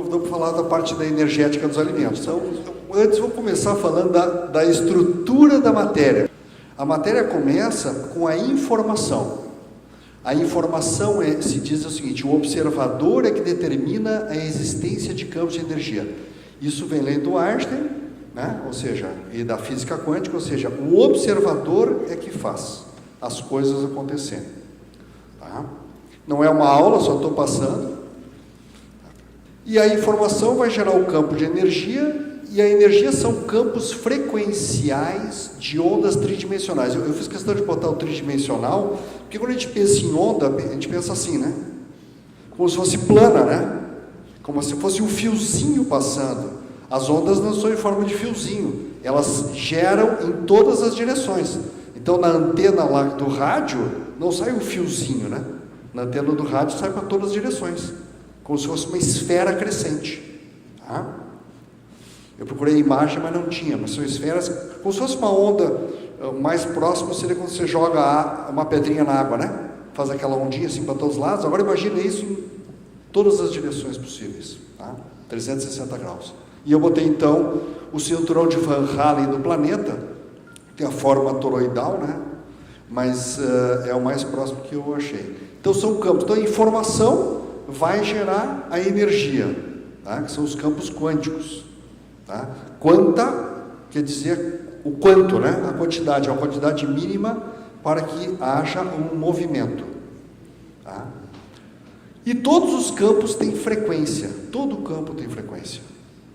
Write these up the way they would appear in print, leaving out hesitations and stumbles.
convidou para falar da parte da energética dos alimentos. Então, antes vou começar falando da estrutura da matéria. A matéria começa com a informação. A informação se diz o seguinte: o observador é que determina a existência de campos de energia. Isso vem lá do Einstein, né? Ou seja, e da física quântica, ou seja, o observador é que faz as coisas acontecerem. Tá? Não é uma aula, só estou passando. E a informação vai gerar o campo de energia, e a energia são campos frequenciais de ondas tridimensionais. Eu fiz questão de botar o tridimensional, porque quando a gente pensa em onda, a gente pensa assim, né? Como se fosse plana, né? Como se fosse um fiozinho passando. As ondas não são em forma de fiozinho, elas geram em todas as direções. Então, na antena lá do rádio, não sai um fiozinho, né? Na antena do rádio sai para todas as direções, como se fosse uma esfera crescente. Tá? Eu procurei a imagem, mas não tinha, mas são esferas, como se fosse uma onda. Mais próximo seria quando você joga uma pedrinha na água, né? Faz aquela ondinha assim para todos os lados. Agora imagine isso em todas as direções possíveis, tá? 360 graus. E eu botei então o cinturão de Van Allen do planeta, tem a forma toroidal, né? Mas é o mais próximo que eu achei. Então são campos. Então a informação vai gerar a energia, tá? Que são os campos quânticos. Tá? Quanta quer dizer o quanto, né? A quantidade, a quantidade mínima para que haja um movimento. Tá? E todos os campos têm frequência, todo campo tem frequência.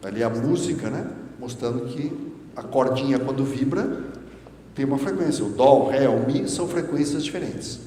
Ali a música, né? Mostrando que a cordinha quando vibra tem uma frequência, o dó, o ré, o mi são frequências diferentes.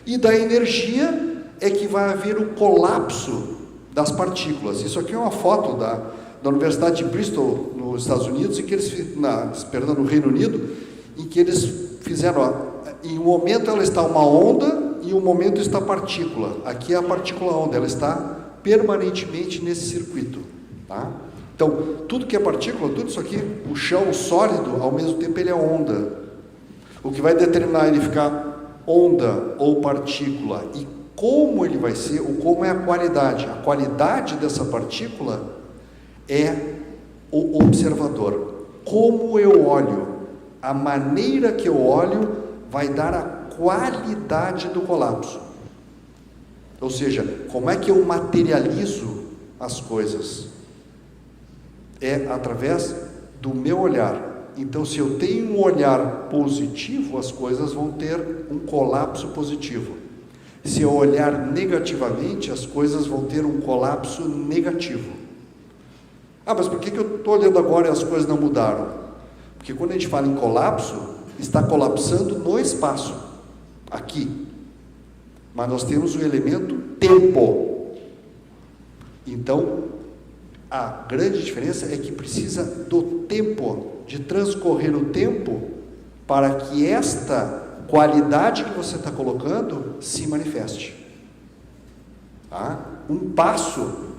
E da energia é que vai haver o colapso das partículas. Isso aqui é uma foto da Universidade de Bristol, nos Estados Unidos, em que eles, no Reino Unido, em que eles fizeram, em um momento ela está uma onda, e em um momento está partícula. Aqui é a partícula onda, ela está permanentemente nesse circuito. Tá? Então, tudo que é partícula, tudo isso aqui, o chão, o sólido, ao mesmo tempo ele é onda. O que vai determinar ele ficar onda ou partícula, e como ele vai ser, o como é a qualidade. A qualidade dessa partícula é o observador. Como eu olho, a maneira que eu olho vai dar a qualidade do colapso. Ou seja, como é que eu materializo as coisas? É através do meu olhar. Então, se eu tenho um olhar positivo, as coisas vão ter um colapso positivo. Se eu olhar negativamente, as coisas vão ter um colapso negativo. Ah, mas por que eu estou olhando agora e as coisas não mudaram? Porque quando a gente fala em colapso, está colapsando no espaço, aqui. Mas nós temos o elemento tempo. Então, a grande diferença é que precisa do tempo, de transcorrer o tempo, para que esta qualidade que você está colocando se manifeste. Tá? Um passo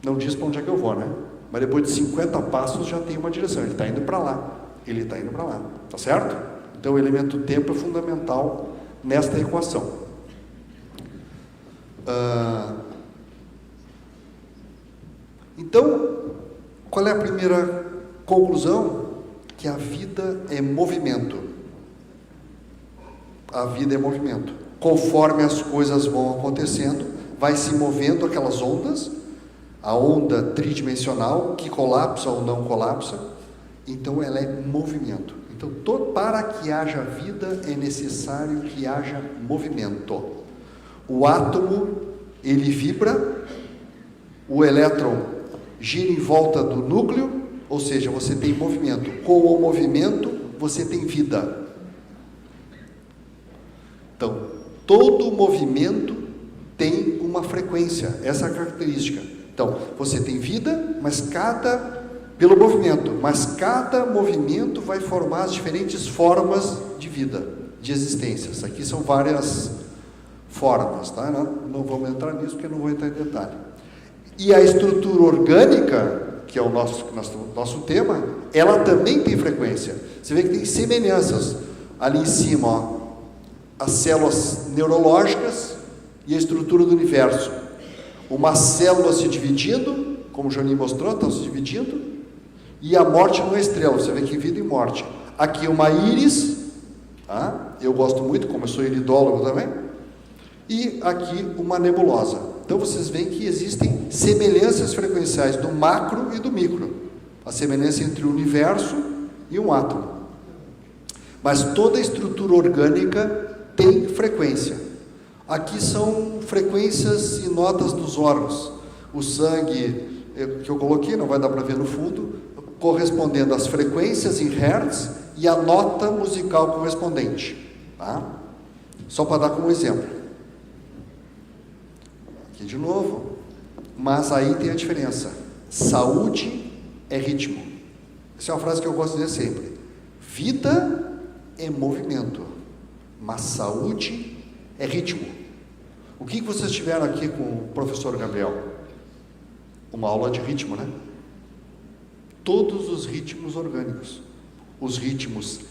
não diz para onde é que eu vou, né? Mas depois de 50 passos já tem uma direção, ele está indo para lá, ele está indo para lá, tá certo? Então o elemento tempo é fundamental nesta equação. Então, qual é a primeira conclusão? Que a vida é movimento. A vida é movimento. Conforme as coisas vão acontecendo, vai se movendo aquelas ondas, a onda tridimensional, que colapsa ou não colapsa, então ela é movimento. Então, para que haja vida, é necessário que haja movimento. O átomo, ele vibra, o elétron gira em volta do núcleo, ou seja, você tem movimento. Com o movimento, você tem vida. Então, todo movimento tem uma frequência, essa é a característica. Então, você tem vida, mas pelo movimento, mas cada movimento vai formar as diferentes formas de vida, de existências. Aqui são várias formas, tá? Não vamos entrar nisso porque eu não vou entrar em detalhe. E a estrutura orgânica, que é o nosso tema, ela também tem frequência. Você vê que tem semelhanças ali em cima, ó, as células neurológicas e a estrutura do universo. uma célula se dividindo, como o Joninho mostrou, estão se dividindo, e a morte numa estrela, você vê que vida e morte. Aqui uma íris, tá? Eu gosto muito, como eu sou iridólogo também, e aqui uma nebulosa. Então vocês veem que existem semelhanças frequenciais do macro e do micro, a semelhança entre o universo e um átomo. Mas toda a estrutura orgânica tem frequência. Aqui são frequências e notas dos órgãos. O sangue, que eu coloquei, não vai dar para ver no fundo, correspondendo às frequências em hertz e a nota musical correspondente. Tá? Só para dar como exemplo. Aqui de novo. Mas aí tem a diferença. Saúde é ritmo. Essa é uma frase que eu gosto de dizer sempre. Vida é movimento, mas saúde é ritmo. O que vocês tiveram aqui com o professor Gabriel? Uma aula de ritmo, né? Todos os ritmos orgânicos, os ritmos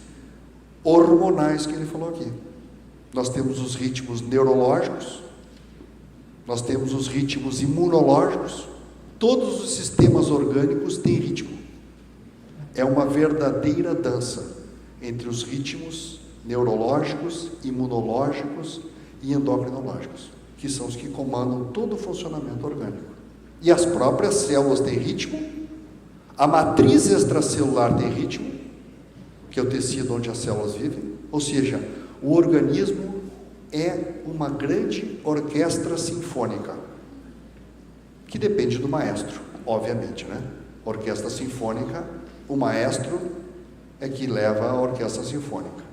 hormonais que ele falou aqui. Nós temos os ritmos neurológicos, nós temos os ritmos imunológicos, todos os sistemas orgânicos têm ritmo. É uma verdadeira dança entre os ritmos neurológicos, imunológicos e endocrinológicos, que são os que comandam todo o funcionamento orgânico. E as próprias células têm ritmo, a matriz extracelular tem ritmo, que é o tecido onde as células vivem, ou seja, o organismo é uma grande orquestra sinfônica, que depende do maestro, obviamente, né? Orquestra sinfônica, o maestro é que leva a orquestra sinfônica.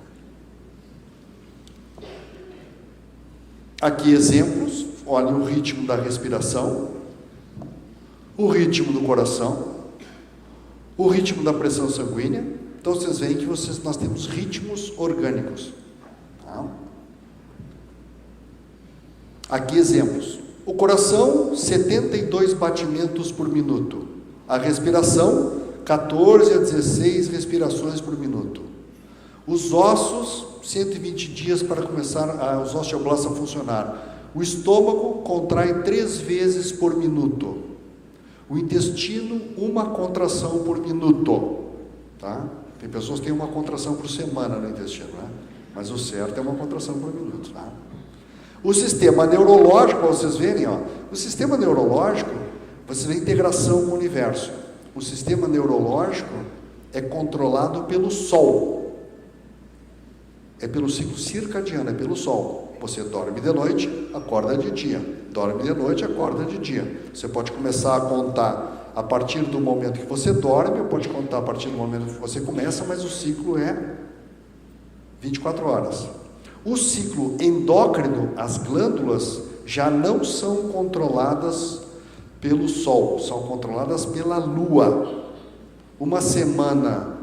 Aqui exemplos, olhem o ritmo da respiração, o ritmo do coração, o ritmo da pressão sanguínea. Então vocês veem que nós temos ritmos orgânicos. Tá? Aqui exemplos. O coração, 72 batimentos por minuto. A respiração, 14 a 16 respirações por minuto. Os ossos, 120 dias para começar os osteoblastos a funcionar. O estômago contrai 3 vezes por minuto. O intestino, 1 contração por minuto. Tá? Tem pessoas que têm 1 contração por semana no intestino, né? Mas o certo é 1 contração por minuto. Tá? O sistema neurológico, para vocês verem, ó, o sistema neurológico, você vê a integração com o universo. O sistema neurológico é controlado pelo Sol. É pelo ciclo circadiano, é pelo Sol. Você dorme de noite, acorda de dia. Dorme de noite, acorda de dia. Você pode começar a contar a partir do momento que você dorme, ou pode contar a partir do momento que você começa, mas o ciclo é 24 horas. O ciclo endócrino, as glândulas, já não são controladas pelo Sol, são controladas pela Lua. Uma semana,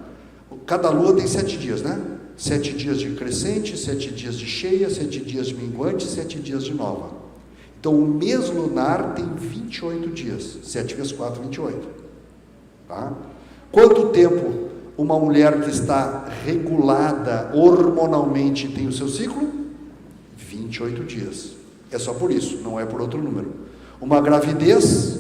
cada Lua tem 7 dias, né? 7 dias de crescente, 7 dias de cheia, 7 dias de minguante, 7 dias de nova. Então o mês lunar tem 28 dias, 7 vezes 4, 28. Tá? Quanto tempo uma mulher que está regulada hormonalmente tem o seu ciclo? 28 dias. É só por isso, não é por outro número. Uma gravidez,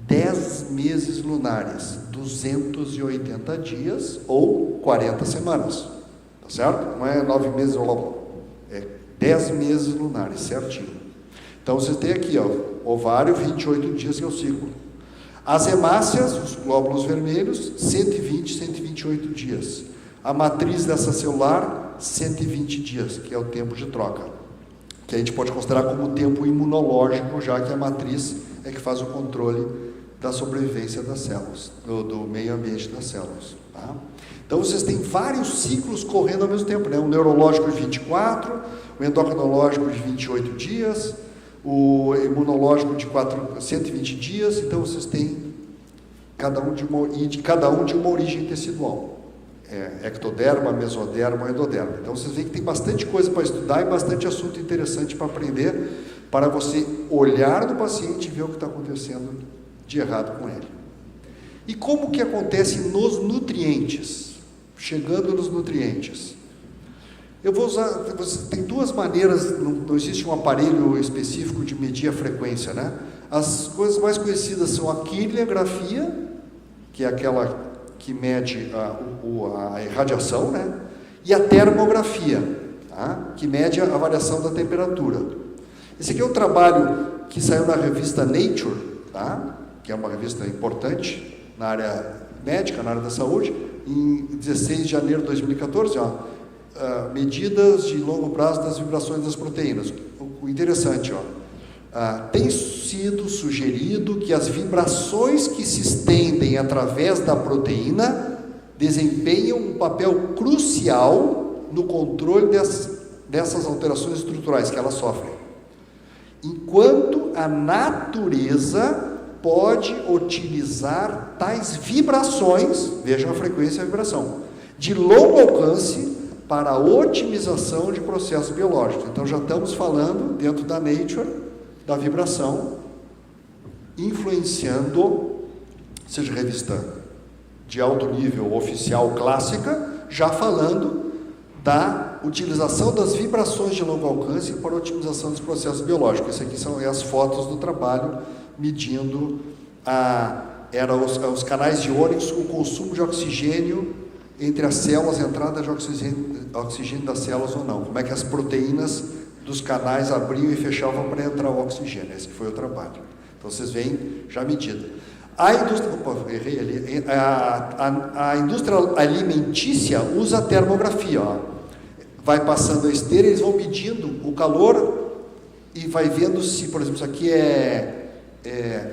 10 meses lunares, 280 dias ou 40 semanas. Tá certo? Não é 9 meses ou lá, é 10 meses lunares, certinho. Então você tem aqui, ó, ovário, 28 dias que é o ciclo. As hemácias, os glóbulos vermelhos, 120, 128 dias. A matriz dessa celular, 120 dias, que é o tempo de troca. Que a gente pode considerar como tempo imunológico, já que a matriz é que faz o controle da sobrevivência das células, do meio ambiente das células. Tá? Então vocês têm vários ciclos correndo ao mesmo tempo, né? O neurológico de 24, o endocrinológico de 28 dias, o imunológico de 120 dias, então vocês têm cada um de uma origem tecidual. Ectoderma, mesoderma, endoderma. Então vocês veem que tem bastante coisa para estudar e bastante assunto interessante para aprender, para você olhar no paciente e ver o que está acontecendo de errado com ele. E como que acontece nos nutrientes? Chegando nos nutrientes. Eu vou usar, tem duas maneiras, não existe um aparelho específico de medir a frequência, né? As coisas mais conhecidas são a quiriligrafia, que é aquela que mede a irradiação, né? E a termografia, tá? Que mede a variação da temperatura. Esse aqui é um trabalho que saiu na revista Nature, tá? Que é uma revista importante na área médica, na área da saúde, em 16 de janeiro de 2014, medidas de longo prazo das vibrações das proteínas. O interessante, tem sido sugerido que as vibrações que se estendem através da proteína desempenham um papel crucial no controle dessas alterações estruturais que elas sofrem. Enquanto a natureza pode utilizar tais vibrações, vejam a frequência e a vibração, de longo alcance para a otimização de processos biológicos. Então já estamos falando, dentro da Nature, da vibração, influenciando, seja revista de alto nível oficial clássica, já falando da utilização das vibrações de longo alcance para a otimização dos processos biológicos. Isso aqui são as fotos do trabalho medindo os canais iônicos, o consumo de oxigênio entre as células, a entrada de oxigênio das células ou não. Como é que as proteínas dos canais abriam e fechavam para entrar o oxigênio. Esse foi o trabalho. Então vocês veem já a medida. A indústria, errei ali, a indústria alimentícia usa a termografia. Vai passando a esteira, eles vão medindo o calor e vai vendo se, por exemplo, isso aqui é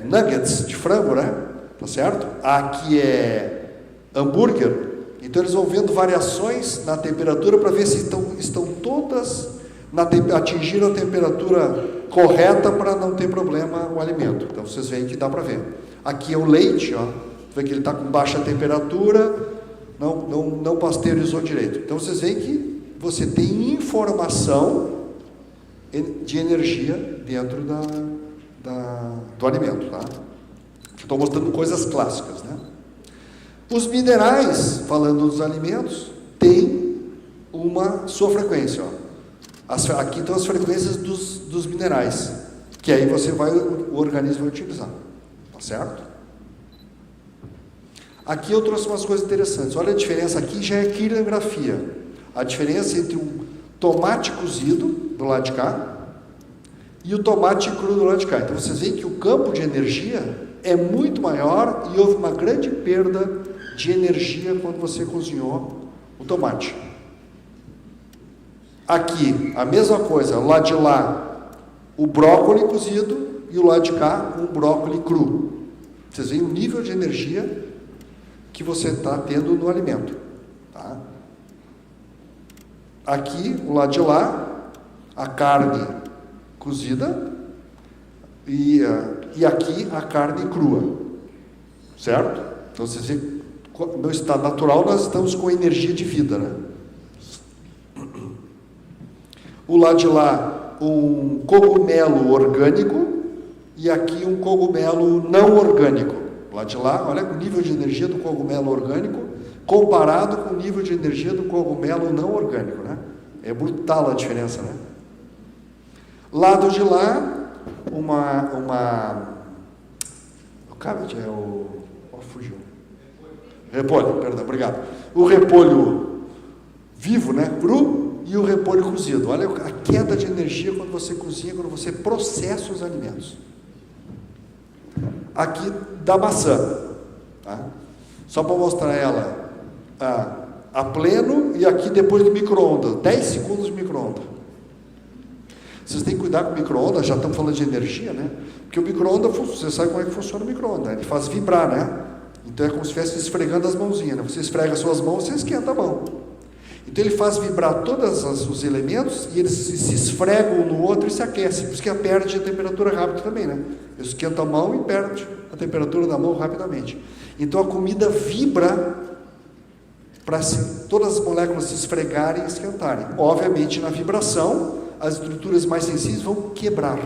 nuggets de frango, né? Tá certo? Aqui é hambúrguer. Então eles vão vendo variações na temperatura para ver se estão todas atingindo a temperatura correta para não ter problema o alimento. Então vocês veem que dá para ver. Aqui é o leite, vê que ele está com baixa temperatura, não pasteurizou direito. Então vocês veem que você tem informação de energia dentro do alimento, tá? Estou mostrando coisas clássicas, né? Os minerais, falando dos alimentos, têm uma sua frequência, aqui estão as frequências dos minerais, que aí o organismo vai utilizar, tá certo? Aqui eu trouxe umas coisas interessantes. Olha a diferença, aqui já é quiriligrafia. A diferença entre o tomate cozido do lado de cá e o tomate cru do lado de cá. Então vocês veem que o campo de energia é muito maior e houve uma grande perda de energia quando você cozinhou o tomate. Aqui, a mesma coisa, o lado de lá, o brócolis cozido e o lado de cá, um brócolis cru. Vocês veem o nível de energia que você está tendo no alimento. Tá? Aqui, o lado de lá, a carne cozida e aqui a carne crua. Certo? Então, vocês veem, no estado natural, nós estamos com energia de vida, né? O lado de lá, um cogumelo orgânico e aqui um cogumelo não orgânico. O lado de lá, olha o nível de energia do cogumelo orgânico comparado com o nível de energia do cogumelo não orgânico, né? É brutal a diferença, né? Lado de lá, o cabbage é o... fugiu. Repolho, perdão, obrigado. O repolho vivo, né? Cru, e o repolho cozido. Olha a queda de energia quando você cozinha, quando você processa os alimentos. Aqui da maçã, tá? Só para mostrar ela a pleno e aqui depois do micro-ondas, 10 segundos de micro-ondas. Vocês têm que cuidar com o micro-ondas, já estamos falando de energia, né? Porque o micro-ondas, você sabe como é que funciona o micro-ondas, ele faz vibrar, né? Então é como se estivesse esfregando as mãozinhas, né? Você esfrega as suas mãos, você esquenta a mão. Então ele faz vibrar todos os elementos e eles se esfregam um no outro e se aquecem. Por isso que perde a temperatura rápido também, né? Eu esquento a mão e perde a temperatura da mão rapidamente. Então a comida vibra para todas as moléculas se esfregarem e esquentarem. Obviamente na vibração, as estruturas mais sensíveis vão quebrar.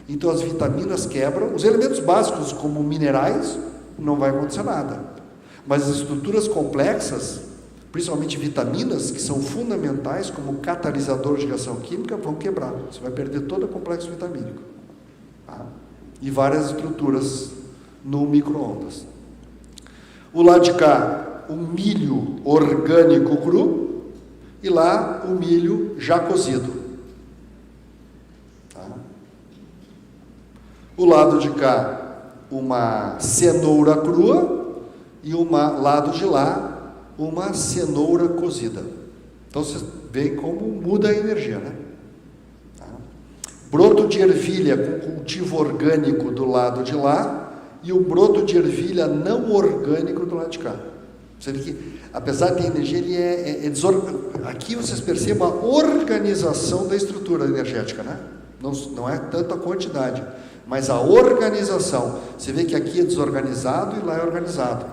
Então as vitaminas quebram. Os elementos básicos, como minerais, não vai acontecer nada. Mas as estruturas complexas principalmente vitaminas, que são fundamentais como catalisador de reação química, vão quebrar. Você vai perder todo o complexo vitamínico. Tá? E várias estruturas no micro-ondas. O lado de cá, o milho orgânico cru, e lá o milho já cozido. Tá? O lado de cá, uma cenoura crua, e o lado de lá, uma cenoura cozida. Então vocês veem como muda a energia, né? Tá? Broto de ervilha com cultivo orgânico do lado de lá e o broto de ervilha não orgânico do lado de cá. Você vê que, apesar de ter energia, ele é desorganizado. Aqui vocês percebem a organização da estrutura energética, né? Não é tanto a quantidade, mas a organização. Você vê que aqui é desorganizado e lá é organizado.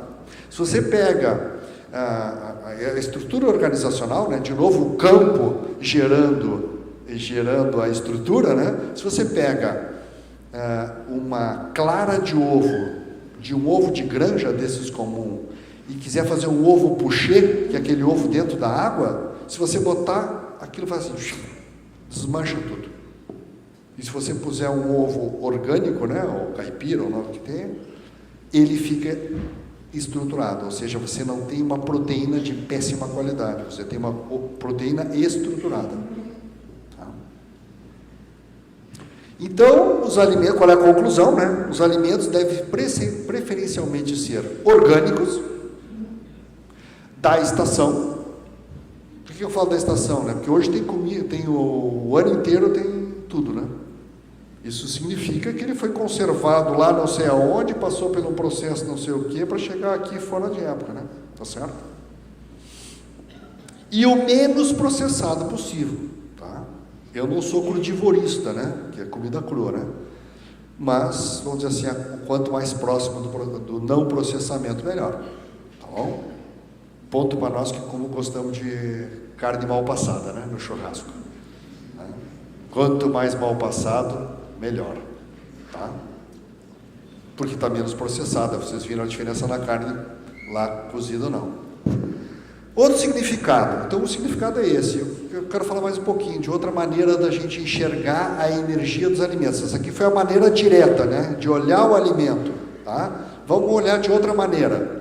Se você pega a estrutura organizacional, né? De novo o campo gerando a estrutura, né? Se você pega uma clara de um ovo de granja desses comum e quiser fazer um ovo poché, que é aquele ovo dentro da água, se você botar, aquilo faz assim, desmancha tudo. E se você puser um ovo orgânico, né? Ou caipira, ou nome que tem, ele fica estruturado, ou seja, você não tem uma proteína de péssima qualidade, você tem uma proteína estruturada. Tá? Então, os alimentos, qual é a conclusão, né? Os alimentos devem preferencialmente ser orgânicos, da estação. Por que eu falo da estação, né? Porque hoje tem comida, tem o ano inteiro tem tudo, né? Isso significa que ele foi conservado lá não sei aonde, passou por um processo não sei o que, para chegar aqui fora de época, né? Tá certo? E o menos processado possível, tá? Eu não sou crudivorista, né? Que é comida crua, né? Mas, vamos dizer assim, quanto mais próximo do não processamento, melhor. Tá bom? Ponto para nós que como gostamos de carne mal passada, né? No churrasco. Né? Quanto mais mal passado, melhor, tá? Porque está menos processada. Vocês viram a diferença na carne lá cozida ou não. Outro significado. Então o significado é esse. Eu quero falar mais um pouquinho de outra maneira da gente enxergar a energia dos alimentos. Essa aqui foi a maneira direta, né? De olhar o alimento, tá? Vamos olhar de outra maneira.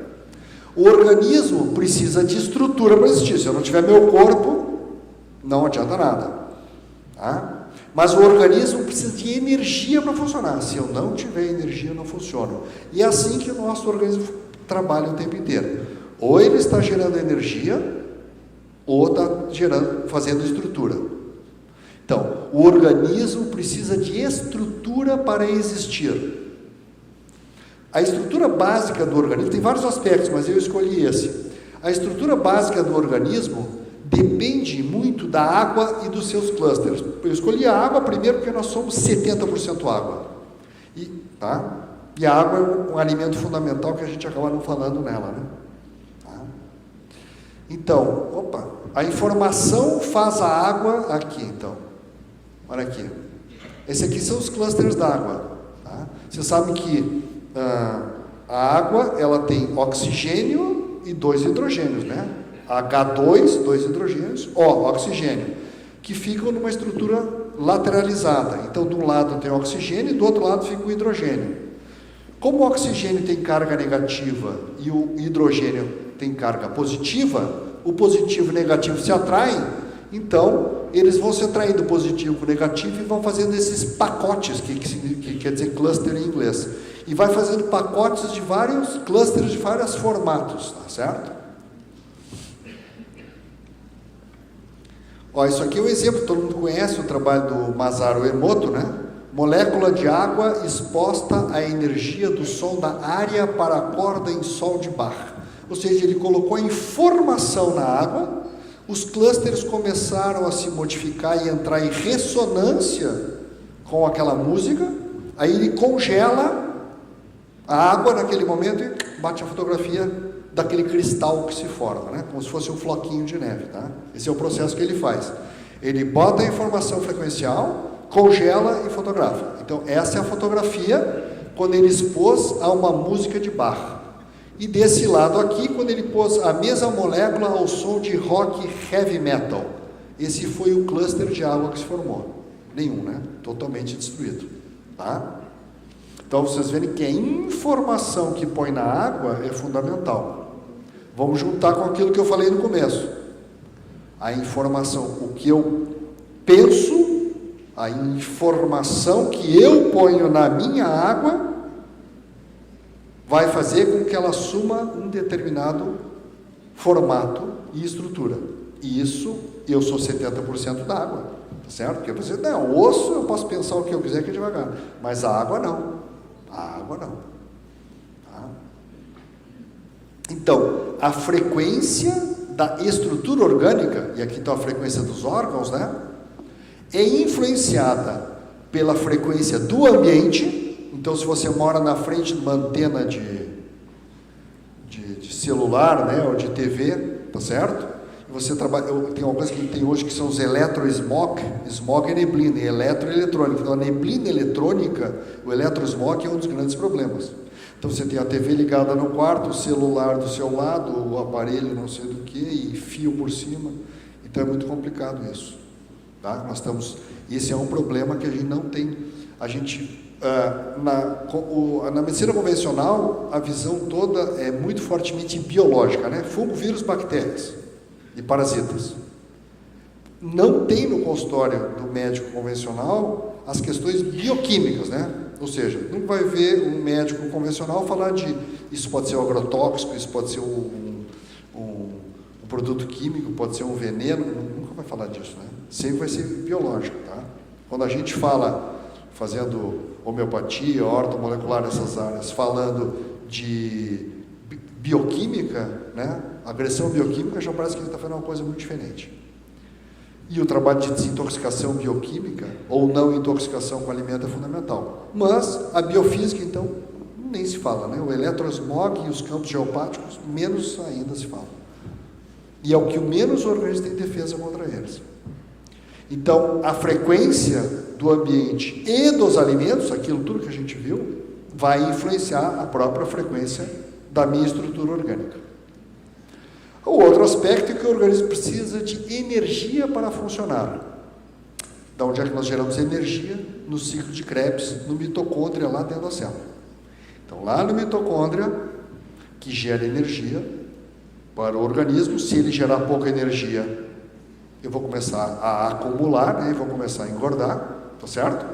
O organismo precisa de estrutura para existir. Se eu não tiver meu corpo, não adianta nada, tá? Mas o organismo precisa de energia para funcionar. Se eu não tiver energia, não funciona. E é assim que o nosso organismo trabalha o tempo inteiro. Ou ele está gerando energia, ou está fazendo estrutura. Então, o organismo precisa de estrutura para existir. A estrutura básica do organismo, tem vários aspectos, mas eu escolhi esse. A estrutura básica do organismo depende muito da água e dos seus clusters. Eu escolhi a água primeiro porque nós somos 70% água. Tá? E a água é um alimento fundamental que a gente acaba não falando nela, né? Tá? Então, a informação faz a água aqui, então. Olha aqui. Esse aqui são os clusters d'água. Tá? Você sabe que a água, ela tem oxigênio e 2 hidrogênios, né? H2, 2 hidrogênios, oxigênio, que ficam numa estrutura lateralizada. Então, de um lado tem oxigênio e do outro lado fica o hidrogênio. Como o oxigênio tem carga negativa e o hidrogênio tem carga positiva, o positivo e o negativo se atraem, então eles vão se atraindo positivo com negativo e vão fazendo esses pacotes, que quer dizer cluster em inglês. E vai fazendo pacotes de vários clusters, de vários formatos, tá certo? Isso aqui é um exemplo, todo mundo conhece o trabalho do Masaru Emoto, né? Molécula de água exposta à energia do som da área para a corda em sol de Bach. Ou seja, ele colocou a informação na água, os clusters começaram a se modificar e entrar em ressonância com aquela música, aí ele congela a água naquele momento e bate a fotografia daquele cristal que se forma, né? Como se fosse um floquinho de neve, tá? Esse é o processo que ele faz. Ele bota a informação frequencial, congela e fotografa. Então, essa é a fotografia quando ele expôs a uma música de Bach. E desse lado aqui, quando ele pôs a mesma molécula ao som de rock heavy metal, esse foi o cluster de água que se formou. Nenhum, né? Totalmente destruído. Tá? Então, vocês verem que a informação que põe na água é fundamental. Vamos juntar com aquilo que eu falei no começo. A informação, o que eu penso, a informação que eu ponho na minha água, vai fazer com que ela assuma um determinado formato e estrutura. E isso, eu sou 70% da água, tá certo? Porque você, não, o osso eu posso pensar o que eu quiser que é devagar, mas a água não. A água não. Tá? Então, a frequência da estrutura orgânica, e aqui está a frequência dos órgãos, né? É influenciada pela frequência do ambiente. Então, se você mora na frente de uma antena de celular, né, ou de TV, tá certo? E você trabalha, tem uma coisa que tem hoje que são os eletrosmog. Smog é neblina, e eletroeletrônica. Então, a neblina eletrônica, o eletrosmog é um dos grandes problemas. Então, você tem a TV ligada no quarto, o celular do seu lado, o aparelho não sei do que, e fio por cima. Então, é muito complicado isso. Tá? Esse é um problema que a gente não tem. A gente, na medicina convencional, a visão toda é muito fortemente biológica, né? Fungo, vírus, bactérias e parasitas. Não tem no consultório do médico convencional as questões bioquímicas, né? Ou seja, não vai ver um médico convencional falar de isso pode ser um agrotóxico, isso pode ser um produto químico, pode ser um veneno, nunca vai falar disso, né? Sempre vai ser biológico, tá? Quando a gente fala, fazendo homeopatia, ortomolecular, essas áreas, falando de bioquímica, né? Agressão bioquímica, já parece que ele está fazendo uma coisa muito diferente. E o trabalho de desintoxicação bioquímica, ou não intoxicação com alimento é fundamental. Mas a biofísica, então, nem se fala, né? O eletrosmog e os campos geopáticos, menos ainda se fala. E é o que o menos o organismo tem defesa contra eles. Então, a frequência do ambiente e dos alimentos, aquilo tudo que a gente viu, vai influenciar a própria frequência da minha estrutura orgânica. O outro aspecto é que o organismo precisa de energia para funcionar. Da onde é que nós geramos energia? No ciclo de Krebs, no mitocôndria, lá dentro da célula. Então, lá no mitocôndria, que gera energia para o organismo, se ele gerar pouca energia, eu vou começar a acumular, né, e vou começar a engordar, tá certo?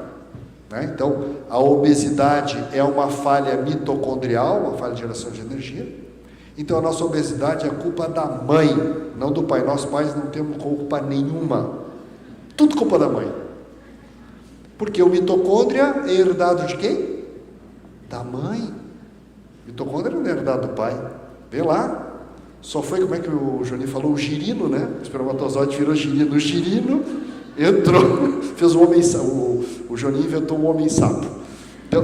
Né? Então, a obesidade é uma falha mitocondrial, uma falha de geração de energia. Então, a nossa obesidade é culpa da mãe, não do pai. Nós pais não temos culpa nenhuma. Tudo culpa da mãe. Porque o mitocôndria é herdado de quem? Da mãe. Mitocôndria não é herdado do pai. Vê lá. Só foi, como é que o Joninho falou? O girino, né? O espermatozoide virou girino. O girino entrou, fez o homem sapo. O Joninho inventou o homem sapo. Então,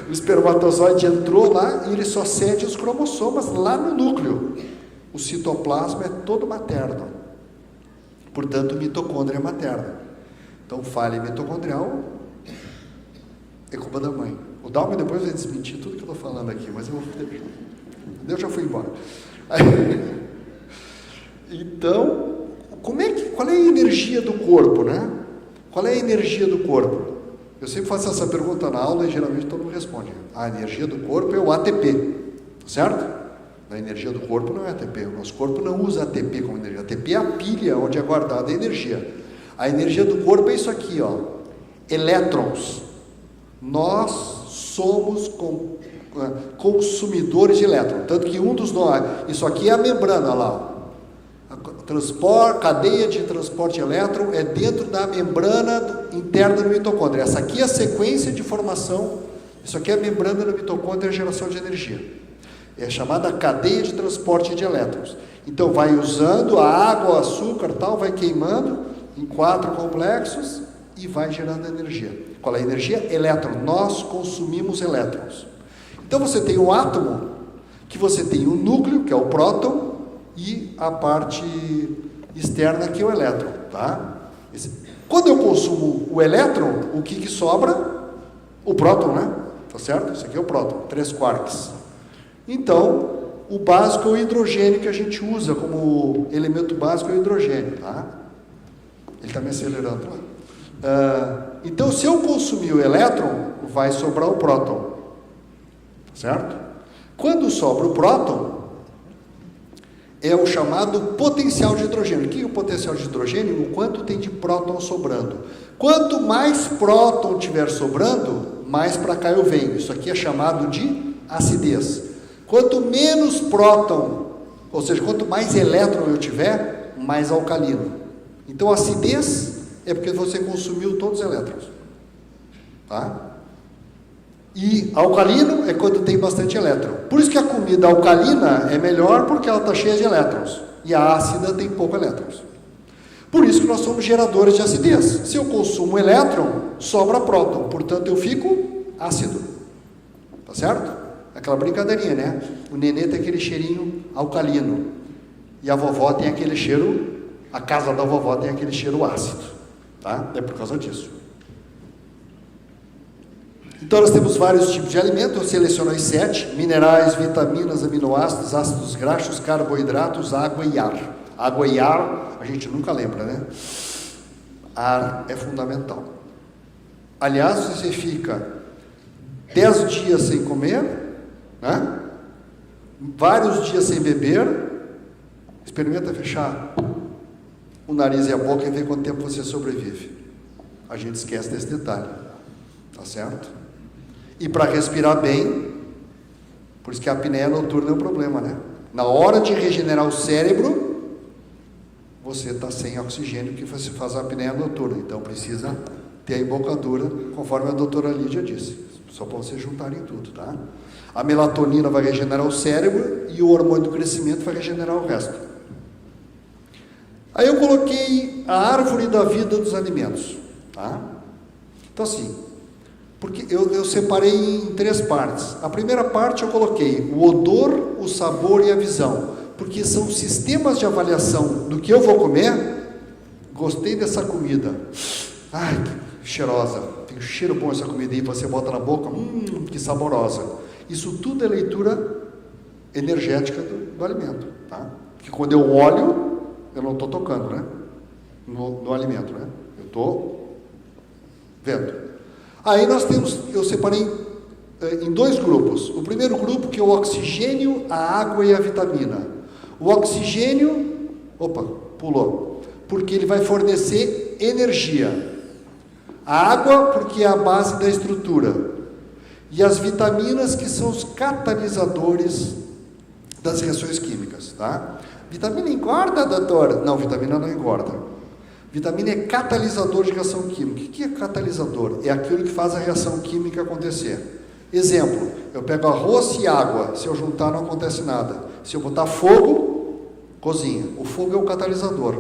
o espermatozoide entrou lá e ele só cede os cromossomas lá no núcleo. O citoplasma é todo materno. Portanto, mitocôndria é materna. Então, falha mitocondrial é culpa da mãe. O Dalma depois vai desmentir tudo que eu estou falando aqui, mas eu já fui embora. Então, qual é a energia do corpo, né? Qual é a energia do corpo? Eu sempre faço essa pergunta na aula e geralmente todo mundo responde. A energia do corpo é o ATP, certo? A energia do corpo não é ATP. O nosso corpo não usa ATP como energia. ATP é a pilha onde é guardada a energia. A energia do corpo é isso aqui, ó. Elétrons. Nós somos consumidores de elétrons. Tanto que um dos nós, isso aqui é a membrana lá, ó. A cadeia de transporte de elétron é dentro da membrana interna do mitocôndrio. Essa aqui é a sequência de formação. Isso aqui é a membrana do mitocôndrio e a geração de energia. É chamada cadeia de transporte de elétrons. Então, vai usando a água, o açúcar, tal, vai queimando em 4 complexos e vai gerando energia. Qual é a energia? Elétron. Nós consumimos elétrons. Então, você tem um átomo, que você tem um núcleo, que é o próton, e a parte externa, que é o elétron. Tá? Quando eu consumo o elétron, o que sobra? O próton, né? Tá certo? Isso aqui é o próton, 3 quarks. Então, o básico é o hidrogênio que a gente usa como elemento básico, é o hidrogênio, tá? Ele está me acelerando lá. Então, se eu consumir o elétron, vai sobrar o próton, certo? Quando sobra o próton, é o chamado potencial de hidrogênio. O que é o potencial de hidrogênio? O quanto tem de próton sobrando. Quanto mais próton tiver sobrando, mais para cá eu venho. Isso aqui é chamado de acidez. Quanto menos próton, ou seja, quanto mais elétron eu tiver, mais alcalino. Então, acidez é porque você consumiu todos os elétrons, tá? E alcalino é quando tem bastante elétron. Por isso que a comida alcalina é melhor, porque ela está cheia de elétrons. E a ácida tem pouco elétrons. Por isso que nós somos geradores de acidez. Se eu consumo elétron, sobra próton. Portanto, eu fico ácido. Tá certo? Aquela brincadeirinha, né? O nenê tem aquele cheirinho alcalino. E a vovó tem aquele cheiro... A casa da vovó tem aquele cheiro ácido. Tá? É por causa disso. Então, nós temos vários tipos de alimento. Eu selecionei 7. Minerais, vitaminas, aminoácidos, ácidos graxos, carboidratos, água e ar. Água e ar, a gente nunca lembra, né? Ar é fundamental. Aliás, você fica 10 dias sem comer, né? Vários dias sem beber, experimenta fechar o nariz e a boca e ver quanto tempo você sobrevive. A gente esquece desse detalhe, tá certo? E para respirar bem, por isso que a apneia noturna é um problema, né? Na hora de regenerar o cérebro, você está sem oxigênio, que você faz a apneia noturna, então precisa ter a embocadura, conforme a doutora Lídia disse, só para vocês juntarem tudo, tá? A melatonina vai regenerar o cérebro e o hormônio do crescimento vai regenerar o resto. Aí eu coloquei a árvore da vida dos alimentos, tá? Então assim, porque eu separei em 3 partes. A primeira parte eu coloquei o odor, o sabor e a visão, porque são sistemas de avaliação do que eu vou comer. Gostei dessa comida, ai, que cheirosa, tem um cheiro bom essa comida aí, você bota na boca, que saborosa. Isso tudo é leitura energética do alimento, tá? Que quando eu olho, eu não estou tocando, né? No alimento, né? Eu estou vendo. Aí nós temos, eu separei em 2 grupos. O primeiro grupo, que é o oxigênio, a água e a vitamina. O oxigênio, pulou, porque ele vai fornecer energia. A água, porque é a base da estrutura. E as vitaminas, que são os catalisadores das reações químicas, tá? Vitamina engorda, doutor? Não, vitamina não engorda. Vitamina é catalisador de reação química. O que é catalisador? É aquilo que faz a reação química acontecer. Exemplo, eu pego arroz e água, se eu juntar não acontece nada. Se eu botar fogo, cozinha. O fogo é o catalisador,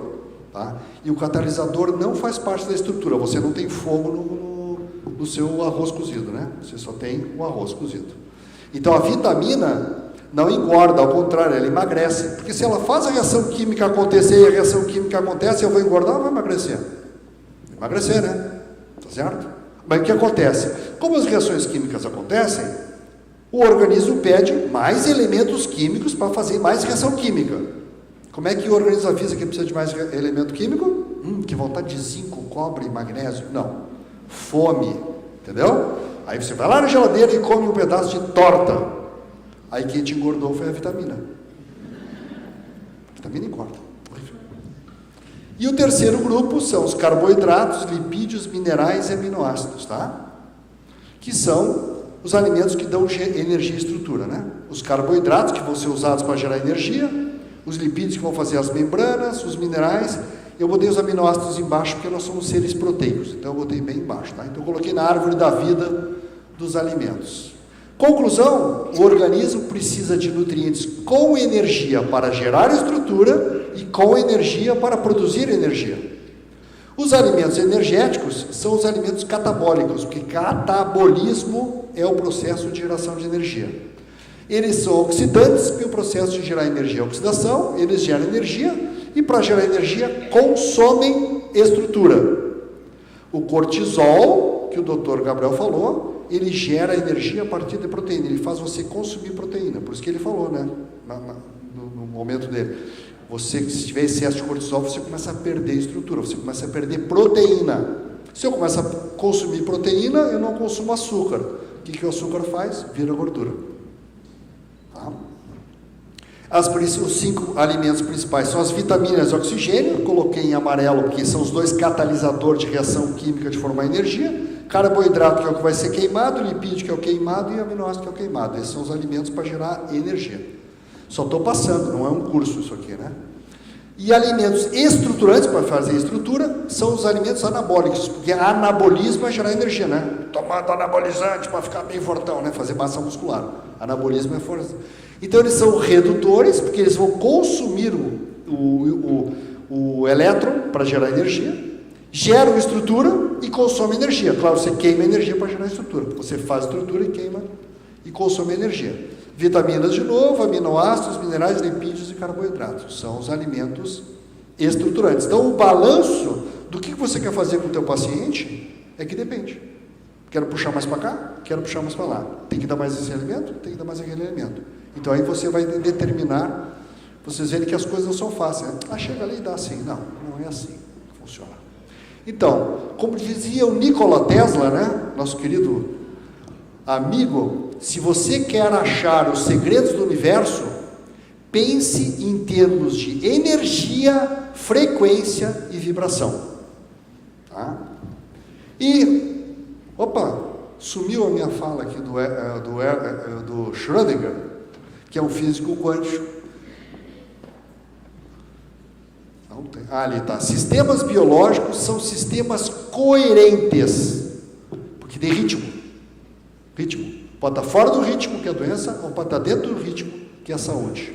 tá? E o catalisador não faz parte da estrutura, você não tem fogo no seu arroz cozido, né? Você só tem o arroz cozido. Então a vitamina não engorda, ao contrário, ela emagrece, porque se ela faz a reação química acontecer e a reação química acontece, eu vou engordar ou vou emagrecer? Emagrecer, né? Tá certo? Mas o que acontece? Como as reações químicas acontecem, o organismo pede mais elementos químicos para fazer mais reação química. Como é que o organismo avisa que precisa de mais elemento químico? Que vontade de zinco, cobre, magnésio. Não. Fome. Entendeu? Aí você vai lá na geladeira e come um pedaço de torta. Aí quem te engordou foi a vitamina. A vitamina engorda. E o terceiro grupo são os carboidratos, lipídios, minerais e aminoácidos, tá? Que são os alimentos que dão energia e estrutura, né? Os carboidratos, que vão ser usados para gerar energia, os lipídios, que vão fazer as membranas, os minerais. Eu botei os aminoácidos embaixo, porque nós somos seres proteicos, então eu botei bem embaixo, tá? Então eu coloquei na árvore da vida dos alimentos. Conclusão, o organismo precisa de nutrientes com energia para gerar estrutura e com energia para produzir energia. Os alimentos energéticos são os alimentos catabólicos, porque catabolismo é o processo de geração de energia. Eles são oxidantes, porque o processo de gerar energia é oxidação, eles geram energia e para gerar energia consomem estrutura. O cortisol, que o Dr. Gabriel falou, ele gera energia a partir de proteína, ele faz você consumir proteína, por isso que ele falou, né, no momento dele. Você, se tiver excesso de cortisol, você começa a perder estrutura, você começa a perder proteína. Se eu começo a consumir proteína, eu não consumo açúcar. O que o açúcar faz? Vira gordura. Tá? Os 5 alimentos principais são as vitaminas e oxigênio, coloquei em amarelo porque são os 2 catalisadores de reação química de formar energia, carboidrato, que é o que vai ser queimado, lipídio, que é o queimado, e aminoácido, que é o queimado. Esses são os alimentos para gerar energia. Só estou passando, não é um curso isso aqui, né? E alimentos estruturantes, para fazer estrutura, são os alimentos anabólicos, porque anabolismo é gerar energia, né? Tomando anabolizante para ficar bem fortão, né? Fazer massa muscular. Anabolismo é força. Então eles são redutores, porque eles vão consumir o elétron para gerar energia, geram estrutura e consomem energia. Claro, você queima energia para gerar estrutura, porque você faz estrutura e queima e consome energia. Vitaminas de novo, aminoácidos, minerais, lipídios e carboidratos. São os alimentos estruturantes. Então, o balanço do que você quer fazer com o teu paciente é que depende. Quero puxar mais para cá, quero puxar mais para lá. Tem que dar mais esse alimento, tem que dar mais aquele alimento. Então, aí você vai determinar, vocês verem que as coisas não são fáceis. Né? Ah, chega ali e dá assim. Não, não é assim que funciona. Então, como dizia o Nikola Tesla, né? Nosso querido amigo, se você quer achar os segredos do universo, pense em termos de energia, frequência e vibração. Tá? E, sumiu a minha fala aqui do Schrödinger, que é um físico quântico. Não tem. Ali está. Sistemas biológicos são sistemas coerentes, porque tem ritmo. Pode estar fora do ritmo, que é a doença, ou pode estar dentro do ritmo, que é a saúde.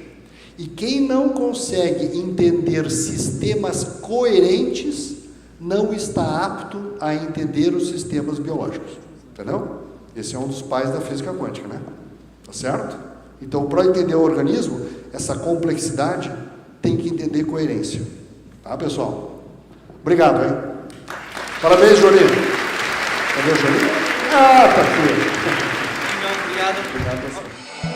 E quem não consegue entender sistemas coerentes, não está apto a entender os sistemas biológicos. Entendeu? Esse é um dos pais da física quântica, né? Tá certo? Então, para entender o organismo, essa complexidade tem que entender coerência. Tá, pessoal? Obrigado, hein? Parabéns, Jolie. Cadê o Jolie? Ah, tá aqui. Obrigado. Obrigado a você.